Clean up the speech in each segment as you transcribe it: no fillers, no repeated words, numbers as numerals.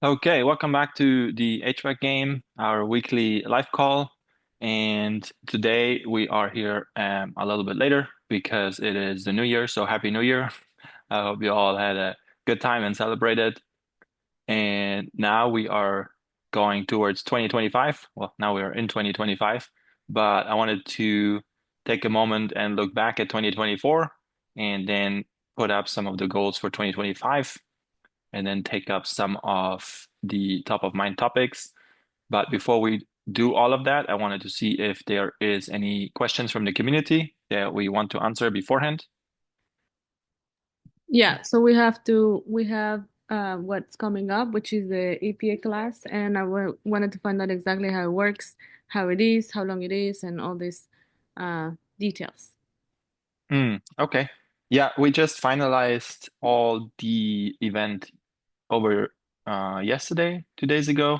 Okay, welcome back to the HVAC game, our weekly live call. And today we are here a little bit later because it is the New Year. So Happy New Year. I hope you all had a good time and celebrated. And now we are going towards 2025. Well, now we are in 2025, but I wanted to take a moment and look back at 2024 and then put up some of the goals for 2025 and then take up some of the top of mind topics. But before we do all of that, I wanted to see if there is any questions from the community that we want to answer beforehand. Yeah, so we have what's coming up, which is the EPA class, and wanted to find out exactly how it works, how it is, how long it is, and all these details. Okay. Yeah, we just finalized all the event over yesterday, 2 days ago.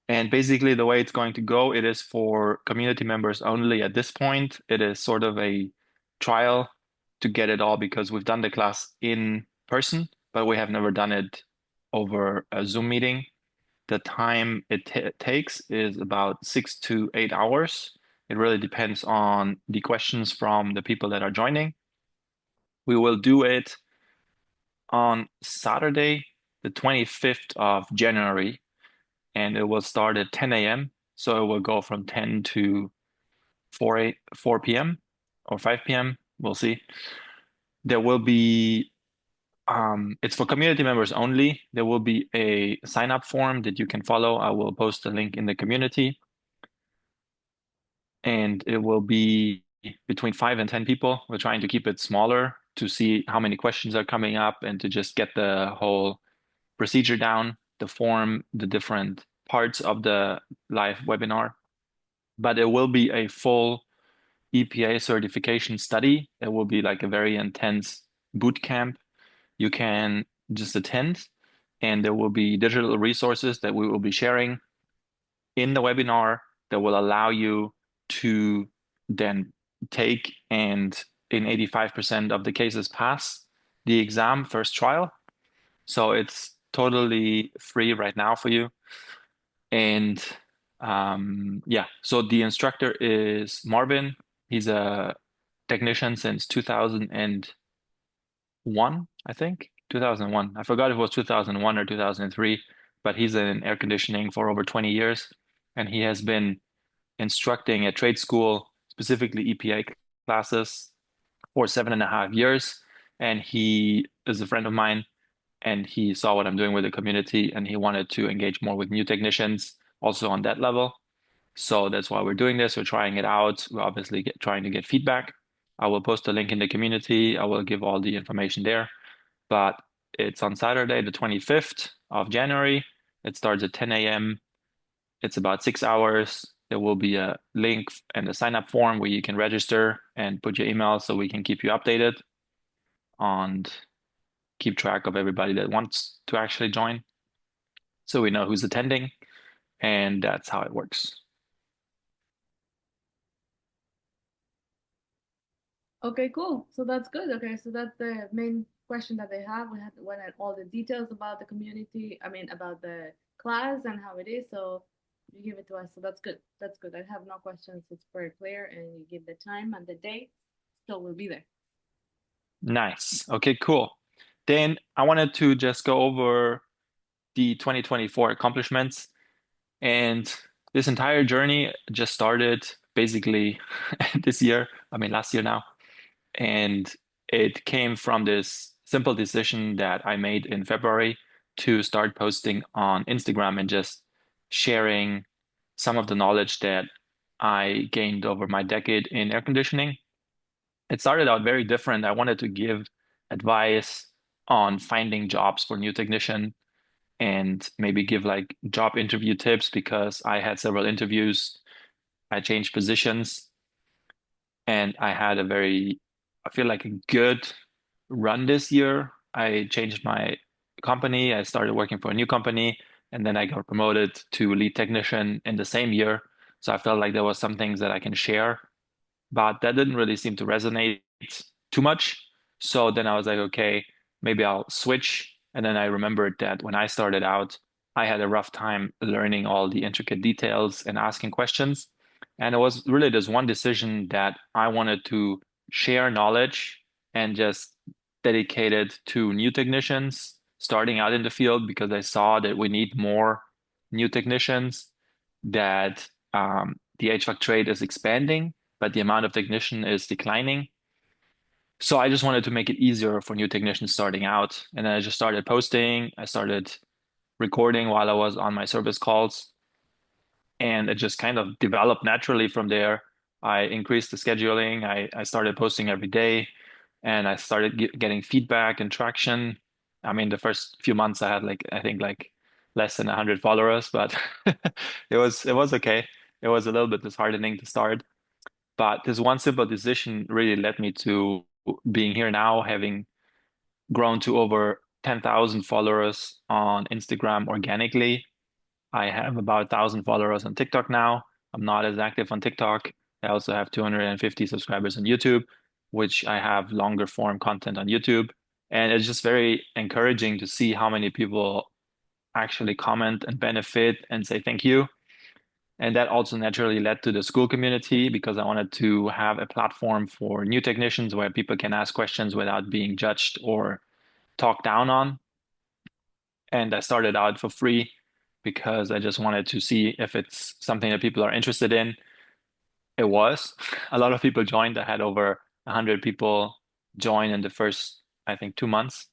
And basically, the way it's going to go, it is for community members only at this point. It is sort of a trial to get it all because we've done the class in person, but we have never done it over a Zoom meeting. The time it takes is about 6 to 8 hours. It really depends on the questions from the people that are joining. We will do it on Saturday, the 25th of January, and it will start at 10 a.m. So it will go from 10 to 4 p.m. or 5 p.m. We'll see. There will be, it's for community members only. There will be a sign up form that you can follow. I will post a link in the community, and it will be between 5 and 10 people. We're trying to keep it smaller to see how many questions are coming up and to just get the whole procedure down, the form, the different parts of the live webinar. But it will be a full EPA certification study. It will be like a very intense boot camp. You can just attend, and there will be digital resources that we will be sharing in the webinar that will allow you to then take and in 85% of the cases pass the exam first trial. So it's totally free right now for you. And yeah, so the instructor is Marvin. He's a technician since 2001, I think. 2001. I forgot if it was 2001 or 2003, but he's in air conditioning for over 20 years. And he has been instructing at trade school, specifically EPA classes, for 7.5 years. And he is a friend of mine, and he saw what I'm doing with the community, and he wanted to engage more with new technicians also on that level. So that's why we're doing this. We're trying it out. We're obviously trying to get feedback. I will post a link in the community. I will give all the information there. But it's on Saturday, the 25th of January. It starts at 10 a.m. It's about 6 hours. There will be a link and a sign up form where you can register and put your email so we can keep you updated and keep track of everybody that wants to actually join so we know who's attending. And that's how it works. Okay, cool. So that's good. Okay, so that's the main question that they have. We had wanted all the details about the community, I mean about the class and how it is. So you give it to us. So that's good. That's good. I have no questions. It's very clear and you give the time and the date. So we'll be there. Nice. Okay, cool. Then I wanted to just go over the 2024 accomplishments. And this entire journey just started basically this year, I mean, last year now. And it came from this simple decision that I made in February to start posting on Instagram and just sharing some of the knowledge that I gained over my decade in air conditioning. It started out very different. I wanted to give advice on finding jobs for new technician and maybe give like job interview tips because I had several interviews. I changed positions and I had a very, I feel like a good run this year. I changed my company. I started working for a new company and then I got promoted to lead technician in the same year. So I felt like there was some things that I can share, but that didn't really seem to resonate too much. So then I was like, okay, maybe I'll switch. And then I remembered that when I started out, I had a rough time learning all the intricate details and asking questions. And it was really this one decision that I wanted to share knowledge and just dedicate it to new technicians starting out in the field because I saw that we need more new technicians, that the HVAC trade is expanding, but the amount of technician is declining. So I just wanted to make it easier for new technicians starting out. And then I just started posting. I started recording while I was on my service calls, and it just kind of developed naturally from there. I increased the scheduling. I started posting every day, and I started getting feedback and traction. I mean, the first few months I had like I think like less than 100 followers, but it was okay. It was a little bit disheartening to start, but this one simple decision really led me to being here now, having grown to over 10,000 followers on Instagram organically. I have about 1,000 followers on TikTok now. I'm not as active on TikTok. I also have 250 subscribers on YouTube, which I have longer form content on YouTube. And it's just very encouraging to see how many people actually comment and benefit and say thank you. And that also naturally led to the school community because I wanted to have a platform for new technicians where people can ask questions without being judged or talked down on. And I started out for free because I just wanted to see if it's something that people are interested in. It was. A lot of people joined. I had over 100 people join in the first, I think, 2 months.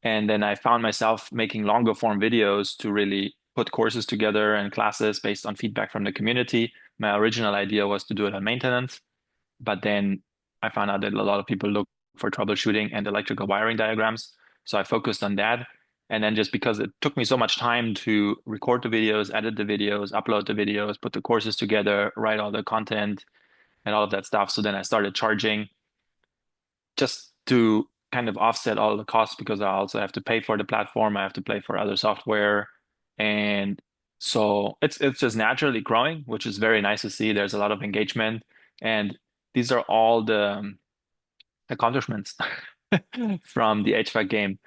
And then I found myself making longer form videos to really put courses together and classes based on feedback from the community. My original idea was to do it on maintenance, but then I found out that a lot of people look for troubleshooting and electrical wiring diagrams. So I focused on that. And then just because it took me so much time to record the videos, edit the videos, upload the videos, put the courses together, write all the content and all of that stuff. So then I started charging just to kind of offset all the costs because I also have to pay for the platform. I have to pay for other software. And so it's just naturally growing, which is very nice to see. There's a lot of engagement. And these are all the accomplishments from the HVAC game.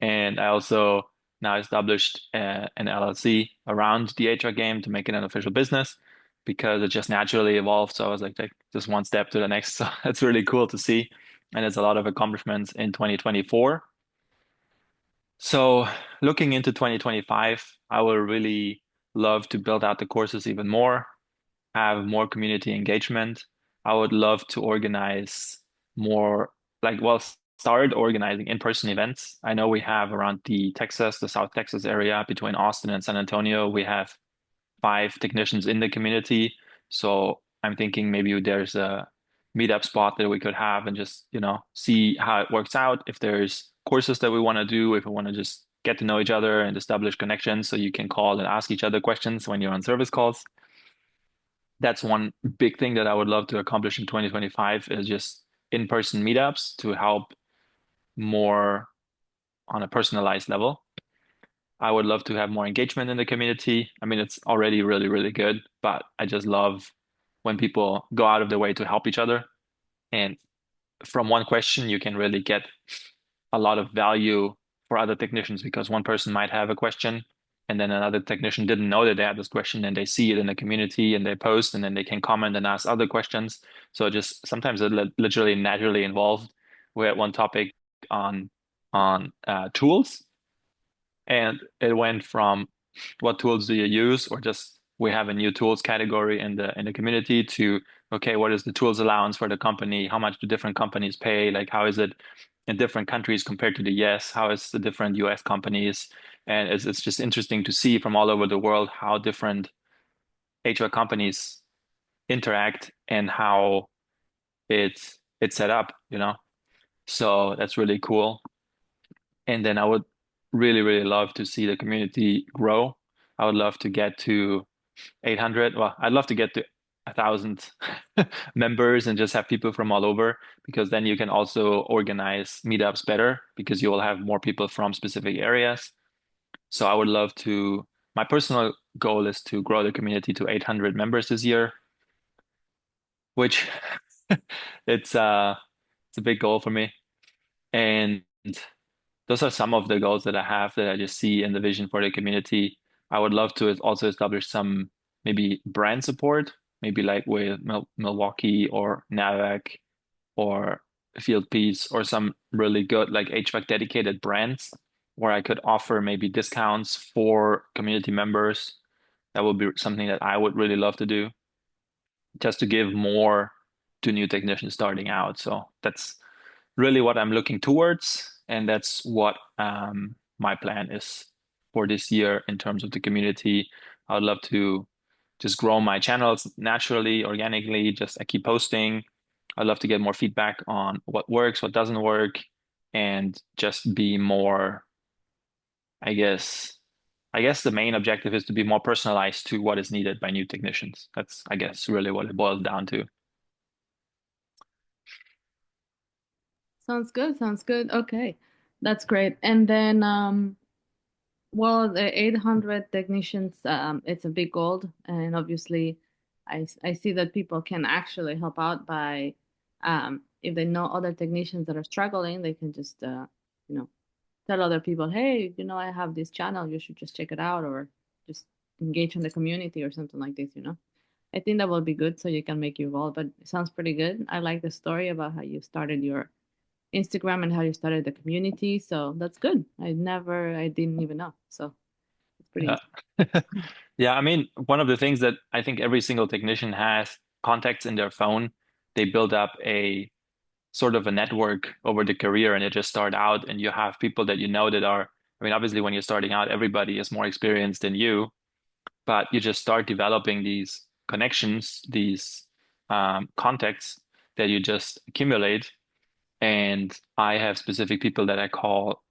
And I also now established an LLC around the HVAC game to make it an official business because it just naturally evolved. So I was like, take just one step to the next. So it's really cool to see. And there's a lot of accomplishments in 2024. So looking into 2025, I will really love to build out the courses even more, have more community engagement. I would love to organize more, like, well, start organizing in-person events. I know we have around the South Texas area between Austin and San Antonio, we have 5 technicians in the community. So I'm thinking maybe there's a meetup spot that we could have and just, see how it works out. If there's courses that we want to do, if we want to just get to know each other and establish connections so you can call and ask each other questions when you're on service calls. That's one big thing that I would love to accomplish in 2025 is just in-person meetups to help more on a personalized level. I would love to have more engagement in the community. I mean, it's already really, really good, but I just love when people go out of their way to help each other. And from one question, you can really get a lot of value for other technicians because one person might have a question and then another technician didn't know that they had this question and they see it in the community and they post and then they can comment and ask other questions. So just sometimes it literally naturally involved. We had one topic on tools, and it went from what tools do you use or just we have a new tools category in the community to okay, what is the tools allowance for the company? How much do different companies pay? Like how is it in different countries compared to the US? How is the different US companies? And it's just interesting to see from all over the world how different HR companies interact and how it's set up, So that's really cool. And then I would really, really love to see the community grow. I would love to get to 800. Well, I'd love to get to 1,000 members and just have people from all over because then you can also organize meetups better because you will have more people from specific areas. So I would love to, my personal goal is to grow the community to 800 members this year, which it's it's a big goal for me. And those are some of the goals that I have that I just see in the vision for the community. I would love to also establish some maybe brand support, maybe like with Milwaukee or Navac or Field Piece or some really good like HVAC dedicated brands where I could offer maybe discounts for community members. That would be something that I would really love to do, just to give more to new technicians starting out. So that's really what I'm looking towards, and that's what my plan is for this year in terms of the community. I would love to just grow my channels naturally, organically. Just I keep posting. I'd love to get more feedback on what works, what doesn't work, and just be more, I guess, I guess the main objective is to be more personalized to what is needed by new technicians. That's, I guess, really what it boils down to. Sounds good. Sounds good. Okay. That's great. And then, well, the 800 technicians, it's a big goal. And obviously, I see that people can actually help out by, if they know other technicians that are struggling, they can just, you know, tell other people, hey, I have this channel, you should just check it out or just engage in the community or something like this. I think that will be good so you can make you evolve, but it sounds pretty good. I like the story about how you started your Instagram and how you started the community. So that's good. I didn't even know. So it's pretty Yeah. interesting. Yeah, I mean, one of the things that I think every single technician has contacts in their phone. They build up a sort of a network over the career and they just start out and you have people that you know that are, I mean, obviously when you're starting out, everybody is more experienced than you, but you just start developing these connections, these contacts that you just accumulate. And I have specific people that I call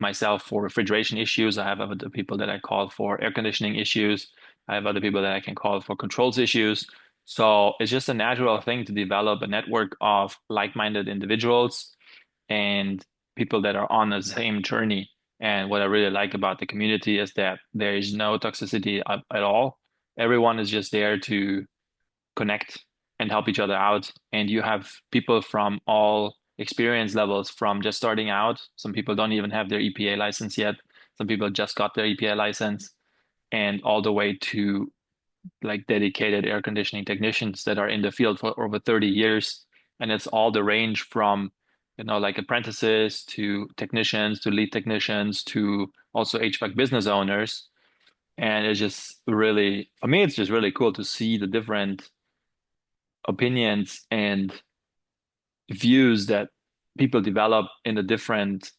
myself for refrigeration issues. I have other people that I call for air conditioning issues. I have other people that I can call for controls issues. So it's just a natural thing to develop a network of like-minded individuals and people that are on the same journey. And what I really like about the community is that there is no toxicity at all. Everyone is just there to connect and help each other out. And you have people from all experience levels, from just starting out. Some people don't even have their EPA license yet. Some people just got their EPA license, and all the way to like dedicated air conditioning technicians that are in the field for over 30 years. And it's all the range from, like apprentices to technicians to lead technicians to also HVAC business owners. And it's just really, for me, it's just really cool to see the different opinions and views that people develop in the different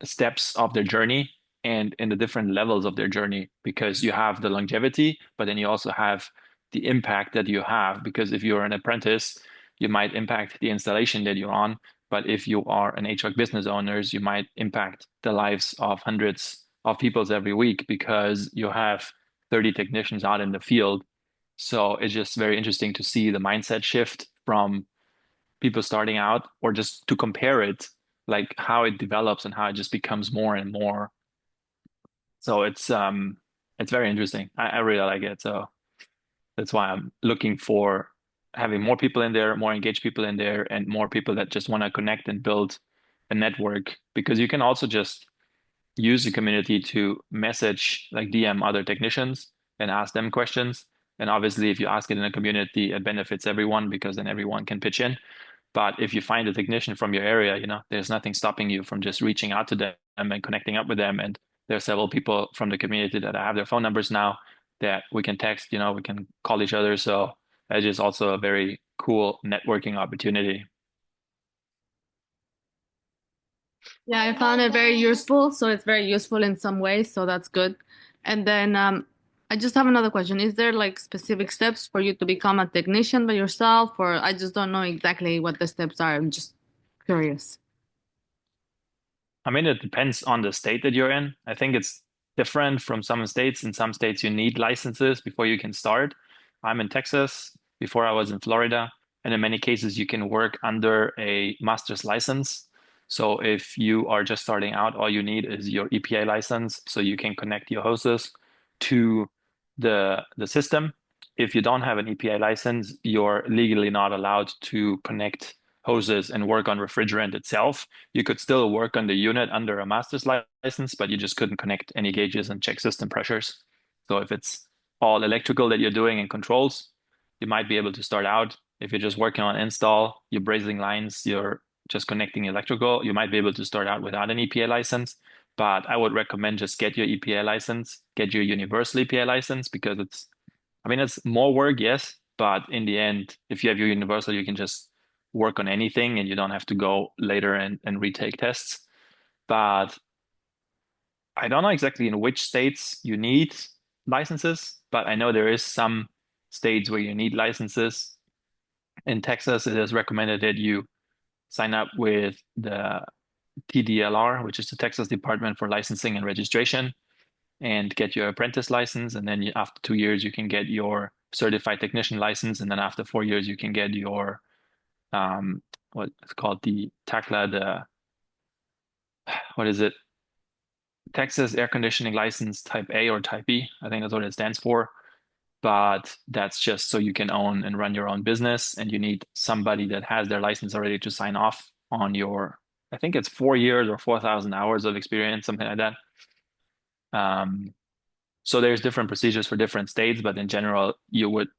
steps of their journey and in the different levels of their journey because you have the longevity, but then you also have the impact that you have. Because if you're an apprentice, you might impact the installation that you're on. But if you are an HVAC business owners, you might impact the lives of hundreds of peoples every week because you have 30 technicians out in the field. So it's just very interesting to see the mindset shift from people starting out or just to compare it, like how it develops and how it just becomes more and more. So it's very interesting. I really like it. So that's why I'm looking for having more people in there, more engaged people in there, and more people that just want to connect and build a network because you can also just use the community to message like DM other technicians and ask them questions. And obviously, if you ask it in a community, it benefits everyone because then everyone can pitch in. But if you find a technician from your area, there's nothing stopping you from just reaching out to them and connecting up with them. And there are several people from the community that I have their phone numbers now that we can text, we can call each other. So that is also a very cool networking opportunity. Yeah, I found it very useful. So it's very useful in some ways. So that's good. And then I just have another question. Is there like specific steps for you to become a technician by yourself, or I just don't know exactly what the steps are. I'm just curious. I mean, it depends on the state that you're in. I think it's different from some states. In some states, you need licenses before you can start. I'm in Texas. Before I was in Florida. And in many cases, you can work under a master's license. So if you are just starting out, all you need is your EPA license so you can connect your hoses to the system. If you don't have an EPA license, you're legally not allowed to connect hoses and work on refrigerant itself. You could still work on the unit under a master's license, but you just couldn't connect any gauges and check system pressures. So if it's all electrical that you're doing and controls, you might be able to start out. If you're just working on install, you're brazing lines, you're just connecting electrical, you might be able to start out without an EPA license. But I would recommend just get your EPA license, get your universal EPA license because I mean, it's more work, yes, but in the end, if you have your universal, you can just work on anything and you don't have to go later and retake tests. But I don't know exactly in which states you need licenses, but I know there is some states where you need licenses. In Texas, it is recommended that you sign up with the TDLR, which is the Texas Department for Licensing and Registration, and get your apprentice license. And then after 2 years, you can get your certified technician license. And then after 4 years, you can get your um, what it's called the TACLA, what is it? Texas Air Conditioning License Type A or Type B. I think that's what it stands for. But that's just so you can own and run your own business, and you need somebody that has their license already to sign off on your, I think it's 4 years or 4,000 hours of experience, something like that. Um, So there's different procedures for different states, but in general, you would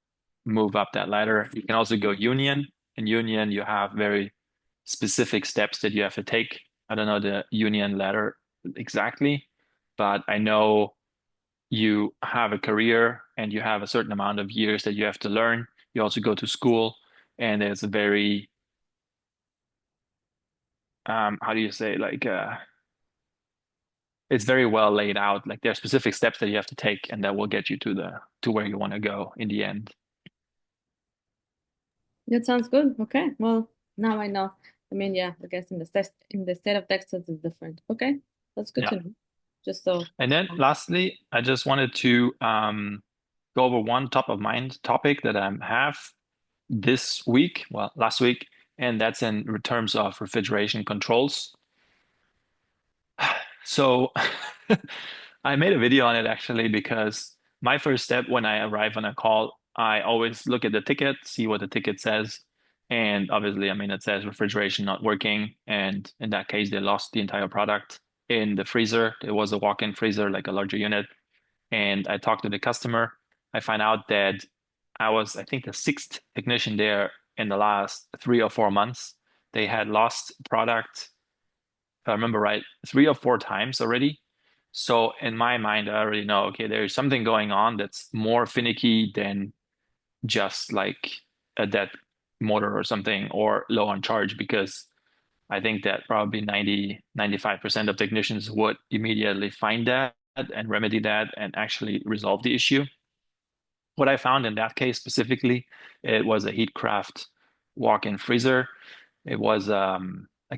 move up that ladder. You can also go union. In union, you have very specific steps that you have to take. I don't know the union ladder exactly, but I know you have a career and you have a certain amount of years that you have to learn. You also go to school, and there's a very, how do you say, like, it's very well laid out. Like there are specific steps that you have to take, and that will get you to where you want to go in the end. That sounds good. Okay. Well, now I know. I mean, yeah, I guess in the state of Texas is different. Okay. That's good Yeah. to know. Just so. And then lastly, I just wanted to go over one top of mind topic that I have this week, well, last week, and that's in terms of refrigeration controls. So I made a video on it actually because my first step when I arrive on a call, I always look at the ticket, see what the ticket says. And obviously, I mean, it says refrigeration not working. And in that case, they lost the entire product in the freezer. It was a walk-in freezer, like a larger unit. And I talked to the customer. I find out that I was, I think, the sixth technician there in the last 3 or 4 months. They had lost product, if I remember right, 3 or 4 times already. So in my mind, I already know, okay, there's something going on that's more finicky than just like a dead motor or something or low on charge because I think that probably 95% of technicians would immediately find that and remedy that and actually resolve the issue. What I found in that case specifically, it was a Heatcraft walk-in freezer. It was a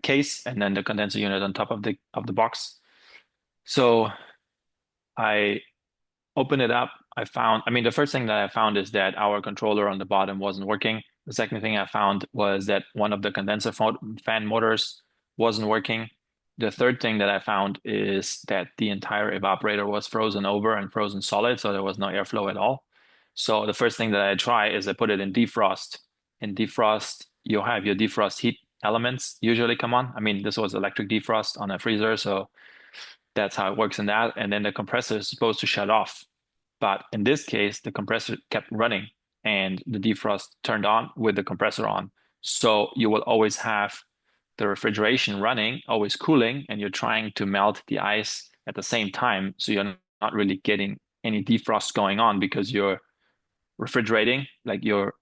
case and then the condenser unit on top of the box. So I opened it up. I mean, the first thing that I found is that our controller on the bottom wasn't working. The second thing I found was that one of the condenser fan motors wasn't working. The third thing that I found is that the entire evaporator was frozen over and frozen solid, so there was no airflow at all. So the first thing that I try is I put it in defrost. In defrost, you'll have your defrost heat elements usually come on. I mean, this was electric defrost on a freezer, so that's how it works in that. And then the compressor is supposed to shut off. But in this case, the compressor kept running and the defrost turned on with the compressor on. So you will always have the refrigeration running, always cooling, and you're trying to melt the ice at the same time. So you're not really getting any defrost going on because you're refrigerating, like you're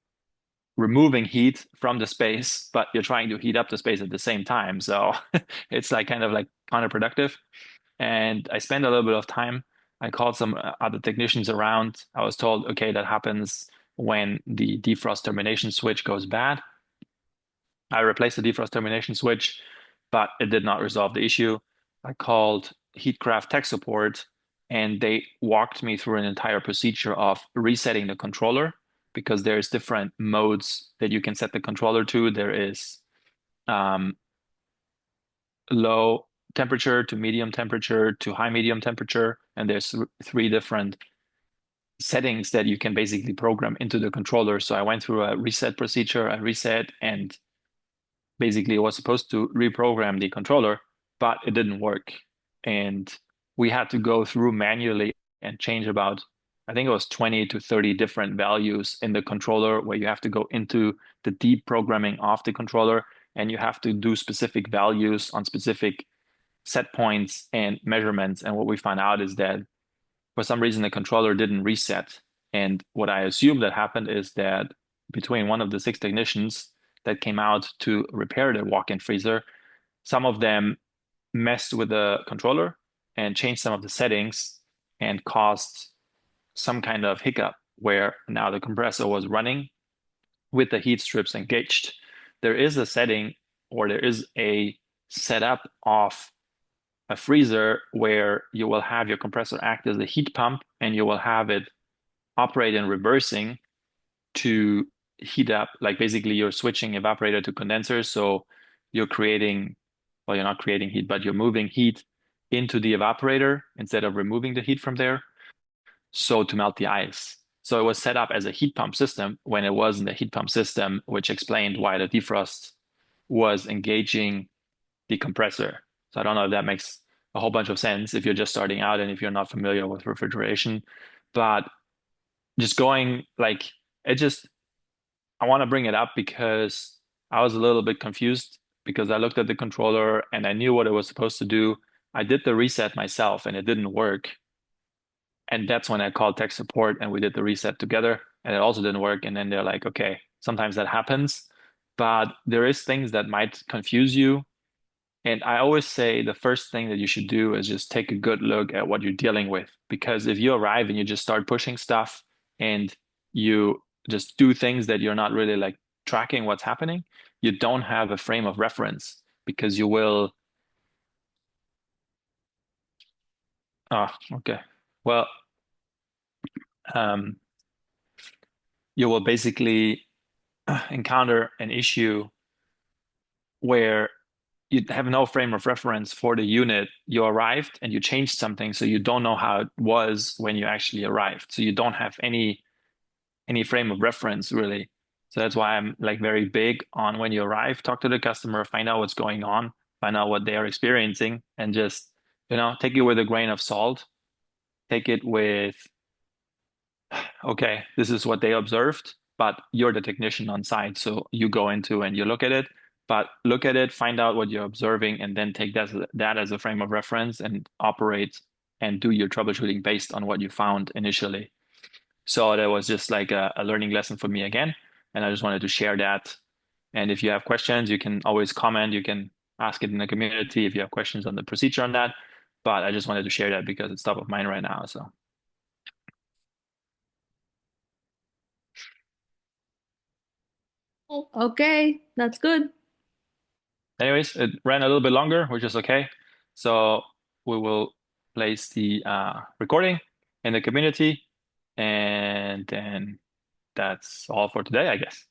removing heat from the space, but you're trying to heat up the space at the same time. So it's like kind of like counterproductive. And I spent a little bit of time. I called some other technicians around. I was told, okay, that happens when the defrost termination switch goes bad. I replaced the defrost termination switch, but it did not resolve the issue. I called Heatcraft tech support, and they walked me through an entire procedure of resetting the controller because there's different modes that you can set the controller to. There is um, low temperature to medium temperature to high medium temperature, and there's three different settings that you can basically program into the controller. So I went through a reset procedure, I reset, and basically was supposed to reprogram the controller, but it didn't work. And we had to go through manually and change about, I think it was 20 to 30 different values in the controller where you have to go into the deep programming of the controller and you have to do specific values on specific set points and measurements. And what we found out is that for some reason the controller didn't reset. And what I assume that happened is that between one of the six technicians that came out to repair the walk-in freezer, some of them messed with the controller and changed some of the settings and caused some kind of hiccup where now the compressor was running with the heat strips engaged. There is a setting or there is a setup of a freezer where you will have your compressor act as a heat pump and you will have it operate in reversing to heat up. Like basically you're switching evaporator to condenser. So you're creating, well, you're not creating heat, but you're moving heat into the evaporator instead of removing the heat from there. So to melt the ice. So it was set up as a heat pump system when it wasn't a heat pump system, which explained why the defrost was engaging the compressor. So I don't know if that makes a whole bunch of sense if you're just starting out and if you're not familiar with refrigeration. But just going like it just I want to bring it up because I was a little bit confused because I looked at the controller and I knew what it was supposed to do. I did the reset myself and it didn't work. And that's when I called tech support and we did the reset together and it also didn't work. And then they're like, okay, sometimes that happens, but there is things that might confuse you. And I always say the first thing that you should do is just take a good look at what you're dealing with. Because if you arrive and you just start pushing stuff and you just do things that you're not really like tracking what's happening, you don't have a frame of reference because you will, oh, okay. Well, um, you will basically encounter an issue where you have no frame of reference for the unit. You arrived and you changed something, so you don't know how it was when you actually arrived. So you don't have any frame of reference really. So that's why I'm like very big on when you arrive, talk to the customer, find out what's going on, find out what they are experiencing, and just, take it with a grain of salt. Take it with okay, this is what they observed, but you're the technician on site. So you go into and you look at it, but look at it, find out what you're observing, and then take that as a frame of reference and operate and do your troubleshooting based on what you found initially. So that was just like a learning lesson for me again. And I just wanted to share that. And if you have questions, you can always comment. You can ask it in the community if you have questions on the procedure on that. But I just wanted to share that because it's top of mind right now. So. Okay, that's good. Anyways, it ran a little bit longer, which is okay. So we will place the recording in the community, and then that's all for today, I guess.